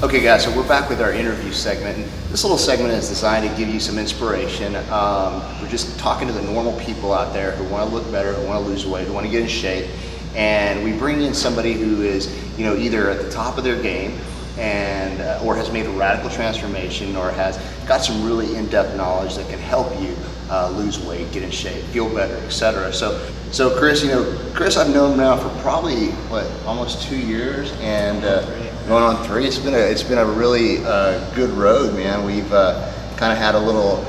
Okay guys, so we're back with our interview segment, and this little segment is designed to give you some inspiration. We're just talking to the normal people out there who want to look better, who want to lose weight, who want to get in shape, and we bring in somebody who is, either at the top of their game and or has made a radical transformation or has got some really in-depth knowledge that can help you lose weight, get in shape, feel better, etc. So Chris, Chris I've known now for probably almost 2 years, and going on 3. It's been a really good road, man. We've kind of had a little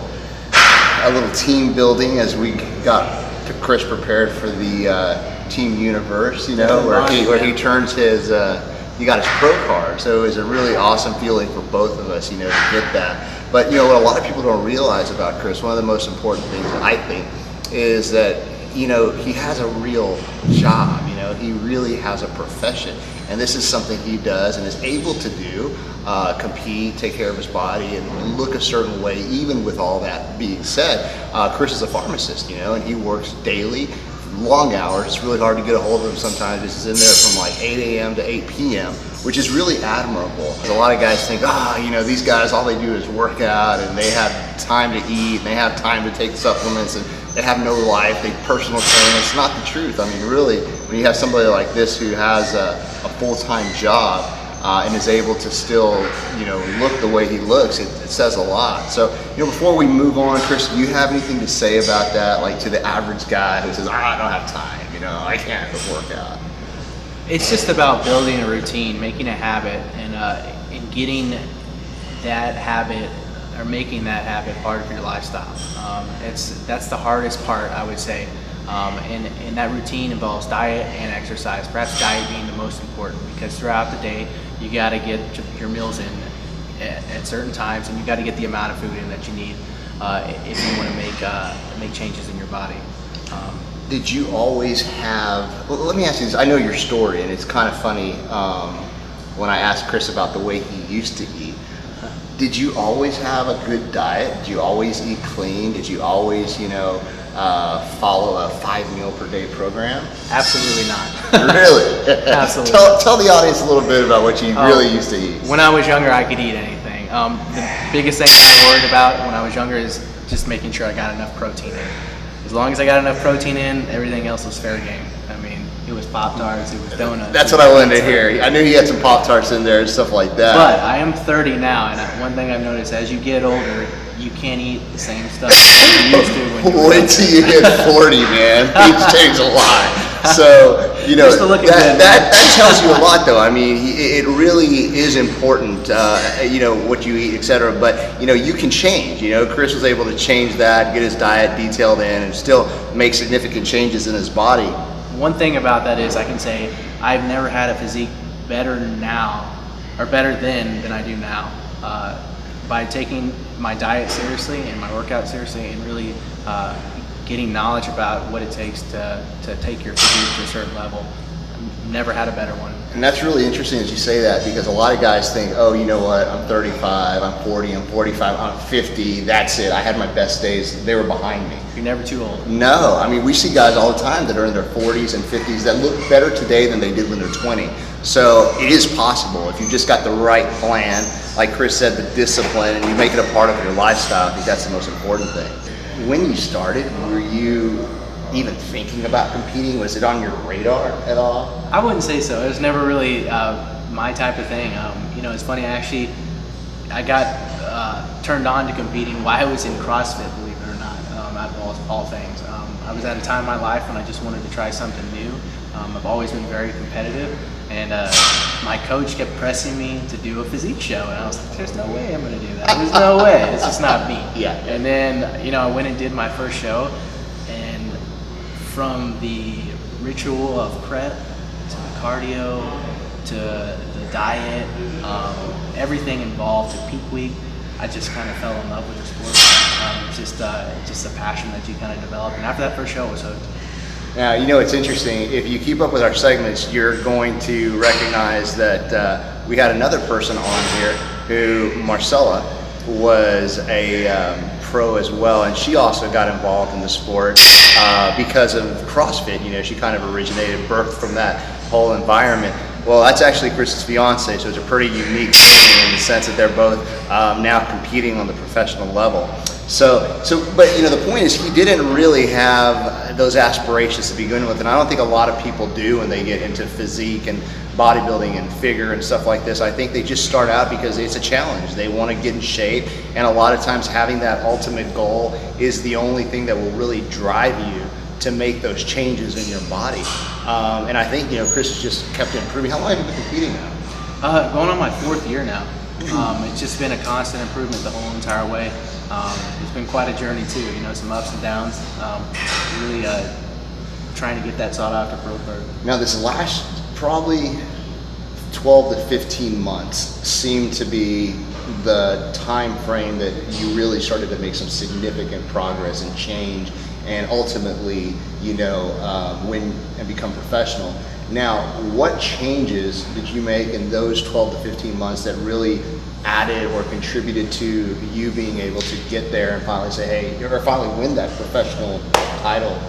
team building as we got Chris prepared for the Team Universe, where he turns his he got his pro card. So it was a really awesome feeling for both of us, to get that. But what a lot of people don't realize about Chris, one of the most important things I think is that he has a real job. He really has a profession, and this is something he does and is able to do, compete, take care of his body, and look a certain way. Even with all that being said, Chris is a pharmacist, and he works daily, long hours. It's really hard to get a hold of him sometimes. He's in there from like 8 a.m. to 8 p.m., which is really admirable. A lot of guys think, these guys, all they do is work out, and they have time to eat, and they have time to take supplements, and they have no life, they personal train. It's not the truth. I mean, really, when you have somebody like this who has a full-time job and is able to still, look the way he looks, it says a lot. So, before we move on, Chris, do you have anything to say about that, like to the average guy who says, I don't have time, I can't work out? It's just about building a routine, making a habit, and getting that habit or making that habit part of your lifestyle. That's the hardest part, I would say. And that routine involves diet and exercise, perhaps diet being the most important, because throughout the day you got to get your meals in at certain times, and you got to get the amount of food in that you need if you want to make changes in your body. Did you always have, well, let me ask you this, I know your story, and it's kind of funny when I asked Chris about the way he used to eat. Did you always have a good diet? Did you always eat clean? Did you always, follow a 5 meal per day program? Absolutely not. Really? Absolutely. Tell the audience a little bit about what you really used to eat. When I was younger, I could eat anything. The biggest thing I worried about when I was younger is just making sure I got enough protein in. As long as I got enough protein in, everything else was fair game. I mean, it was Pop-Tarts, it was donuts. That's what I wanted to hear. I knew you had some Pop-Tarts in there and stuff like that. But I am 30 now, and one thing I've noticed, as you get older, you can't eat the same stuff that you used to when you were Wait till you hit 40, man. Things change a lot. So, that tells you a lot, though. I mean, it really is important, what you eat, etc. But, you can change. Chris was able to change that, get his diet detailed in, and still make significant changes in his body. One thing about that is I can say I've never had a physique better now, or better then than I do now. By taking my diet seriously and my workout seriously, and really getting knowledge about what it takes to take your physique to a certain level. I've never had a better one. And that's really interesting that you say that, because a lot of guys think, oh, you know what, I'm 35, I'm 40, I'm 45, I'm 50, that's it. I had my best days, they were behind me. You're never too old. No, I mean, we see guys all the time that are in their 40s and 50s that look better today than they did when they're 20. So it is possible if you just got the right plan, like Chris said, the discipline, and you make it a part of your lifestyle. I think that's the most important thing. When you started, were you even thinking about competing? Was it on your radar at all? I wouldn't say so. It was never really my type of thing. It's funny, I got turned on to competing while I was in CrossFit, believe it or not, out of all things. I was at a time in my life when I just wanted to try something new. I've always been very competitive, and my coach kept pressing me to do a physique show, and I was like, there's no way I'm going to do that. There's no way. It's just not me. Yeah. And then, I went and did my first show, and from the ritual of prep to the cardio to the diet, everything involved to peak week, I just kind of fell in love with the sport. Just a passion that you kind of develop, and after that first show, I was hooked. Now, it's interesting. If you keep up with our segments, you're going to recognize that we had another person on here who, Marcella, was a pro as well, and she also got involved in the sport because of CrossFit. She kind of originated, birthed from that whole environment. Well, that's actually Chris's fiance, so it's a pretty unique thing in the sense that they're both now competing on the professional level. But you know, the point is he didn't really have those aspirations to begin with, and I don't think a lot of people do when they get into physique and bodybuilding and figure and stuff like this. I think they just start out because it's a challenge. They want to get in shape, and a lot of times having that ultimate goal is the only thing that will really drive you to make those changes in your body. And I think, you know, Chris has just kept improving. How long have you been competing now? Going on my 4th year now. It's just been a constant improvement the whole entire way. It's been quite a journey too, you know, some ups and downs. Really trying to get that sought after pro card. Now this last probably 12 to 15 months seemed to be the time frame that you really started to make some significant progress and change, and ultimately, you know, win and become professional. Now, what changes did you make in those 12 to 15 months that really added or contributed to you being able to get there and finally say, hey, or finally win that professional title?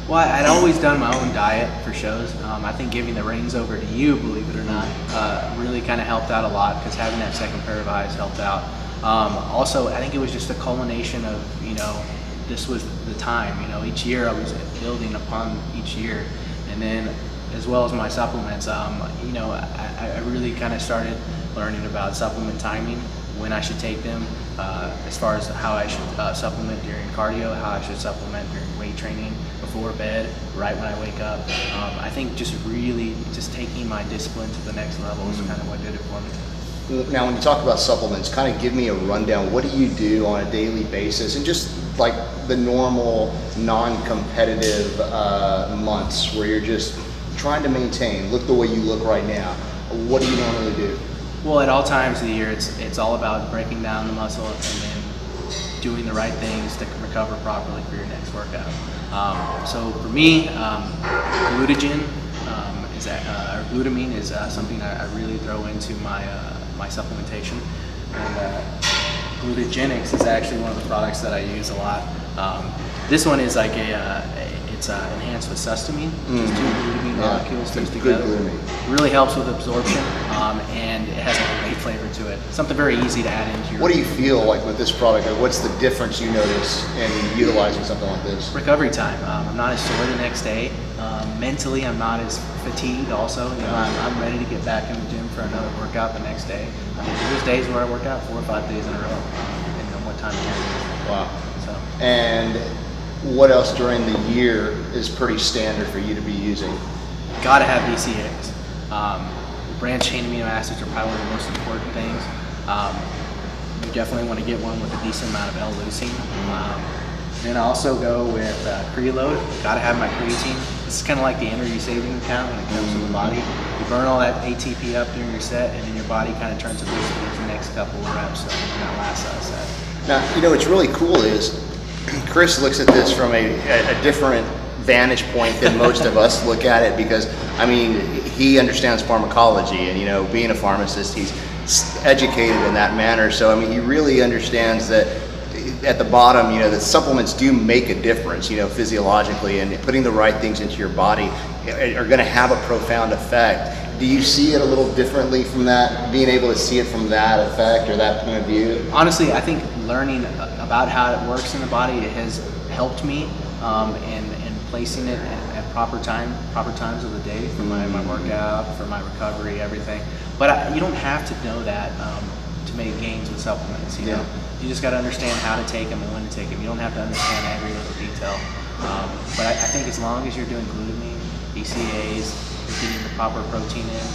Well, I'd always done my own diet for shows. I think giving the reins over to you, believe it or not, really kind of helped out a lot, because having that second pair of eyes helped out. Also, I think it was just a culmination of, you know, this was the time. You know, each year I was building upon each year, and then as well as my supplements, you know, I really kind of started learning about supplement timing, when I should take them, as far as how I should supplement during cardio, how I should supplement during weight training, before bed, right when I wake up. I think just really just taking my discipline to the next level is kind of what did it for me. Now, when you talk about supplements, kind of give me a rundown. What do you do on a daily basis, and just like the normal non-competitive months where you're just trying to maintain, look the way you look right now? What do you normally do? Well, at all times of the year, it's all about breaking down the muscle and then doing the right things to recover properly for your next workout. So for me, glutamine is something I really throw into my supplementation, and glutagenics is actually one of the products that I use a lot. This one is like it's enhanced with sustamine, just 2 glutamine molecules fused together. It really helps with absorption, and it has a great flavor to it. Something very easy to add into your... What do you feel like with this product? What's the difference you notice in utilizing something like this? Recovery time. I'm not as sore the next day. Mentally, I'm not as fatigued also. You know, I'm ready to get back in the gym for another workout the next day. I mean, there's days where I work out 4 or 5 days in a row, depending on what time of year it is. Wow. So. And what else during the year is pretty standard for you to be using? Gotta have BCAAs. Branched chain amino acids are probably one of the most important things. You definitely want to get one with a decent amount of L-leucine. Then I also go with preload. Gotta have my creatine. This is kind of like the energy saving account when it comes to the body. You burn all that ATP up during your set, and then your body kind of turns to boost for the next couple of reps, so that last set. Now, you know, what's really cool is Chris looks at this from a different vantage point than most of us look at it, because, I mean, he understands pharmacology, and, you know, being a pharmacist, he's educated in that manner. So, I mean, he really understands that at the bottom, you know, that supplements do make a difference, you know, physiologically, and putting the right things into your body are going to have a profound effect. Do you see it a little differently from that, being able to see it from that effect or that point of view? Honestly, I think learning about how it works in the body has helped me in placing it at proper times of the day for my workout, for my recovery, everything. But you don't have to know that to make gains with supplements. You know, you just got to understand how to take them and when to take them. You don't have to understand every little detail. But I think as long as you're doing glutamine, BCAAs, you're getting the proper protein in,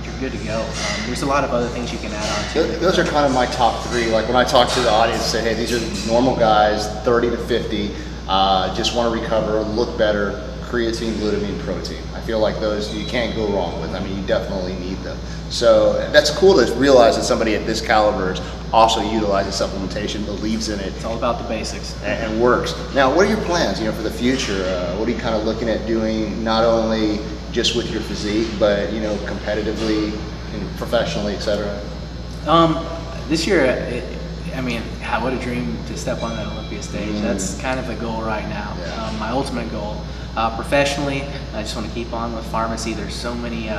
you're good to go. There's a lot of other things you can add on to it. Those are kind of my top 3. Like when I talk to the audience, say, hey, these are normal guys, 30 to 50, just want to recover, look better, creatine, glutamine, protein. I feel like those you can't go wrong with. I mean, you definitely need them. So that's cool to realize that somebody at this caliber is also utilizing supplementation, believes in it. It's all about the basics. And works. Now, what are your plans, you know, for the future? What are you kind of looking at doing, not only just with your physique, but, you know, competitively and professionally, et cetera? This year, I mean, God, what a dream to step on that Olympia stage. That's kind of the goal right now. Yeah. My ultimate goal. Professionally, I just want to keep on with pharmacy. There's so many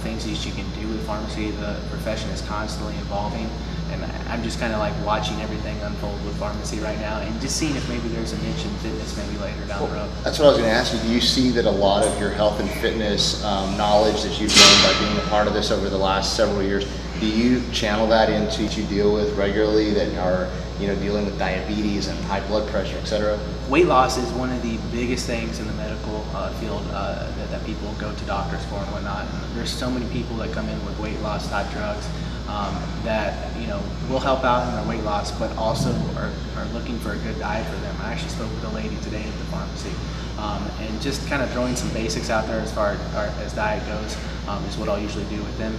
things that you can do with pharmacy. The profession is constantly evolving, and I'm just kind of like watching everything unfold with pharmacy right now, and just seeing if maybe there's a niche in fitness maybe later down the road. That's what I was going to ask you. Do you see that a lot of your health and fitness knowledge that you've learned by being a part of this over the last several years, do you channel that into what you deal with regularly that are, dealing with diabetes and high blood pressure, et cetera? Weight loss is one of the biggest things in the medical field that people go to doctors for and whatnot. And there's so many people that come in with weight loss type drugs that will help out in their weight loss, but also are looking for a good diet for them. I actually spoke with a lady today at the pharmacy, and just kind of throwing some basics out there as far as diet goes is what I'll usually do with them.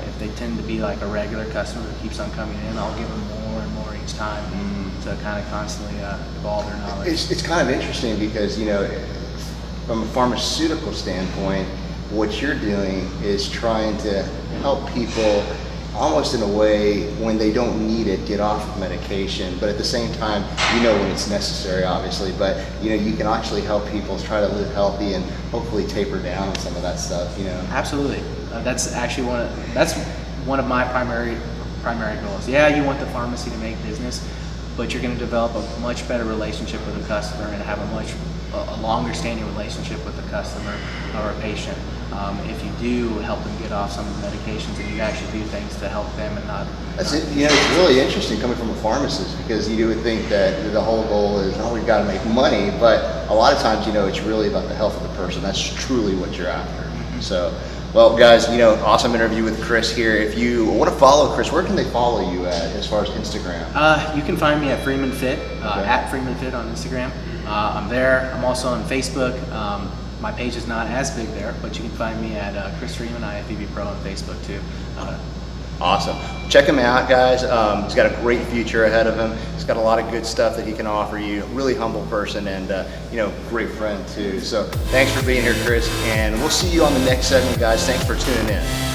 If they tend to be like a regular customer who keeps on coming in, I'll give them more and more each time to kind of constantly evolve their knowledge. It's kind of interesting because, from a pharmaceutical standpoint, what you're doing is trying to help people almost in a way when they don't need it get off of medication, but at the same time when it's necessary, obviously, but you can actually help people try to live healthy and hopefully taper down on some of that stuff. Absolutely. That's actually one of my primary goals. Yeah, you want the pharmacy to make business, but you're going to develop a much better relationship with the customer and have a longer standing relationship with the customer or a patient if you do help them get off some of the medications and you actually do things to help them and not. That's it. It's really interesting coming from a pharmacist because you would think that the whole goal is, we've got to make money, but a lot of times, it's really about the health of the person. That's truly what you're after. So, well, guys, awesome interview with Chris here. If you want to follow Chris, where can they follow you at as far as Instagram? You can find me at Freeman Fit, at Freeman Fit on Instagram. I'm there. I'm also on Facebook. My page is not as big there, but you can find me at Chris Freeman, IFBB Pro on Facebook too. Awesome. Check him out, guys. He's got a great future ahead of him. He's got a lot of good stuff that he can offer you. Really humble person and, great friend too. So thanks for being here, Chris. And we'll see you on the next segment, guys. Thanks for tuning in.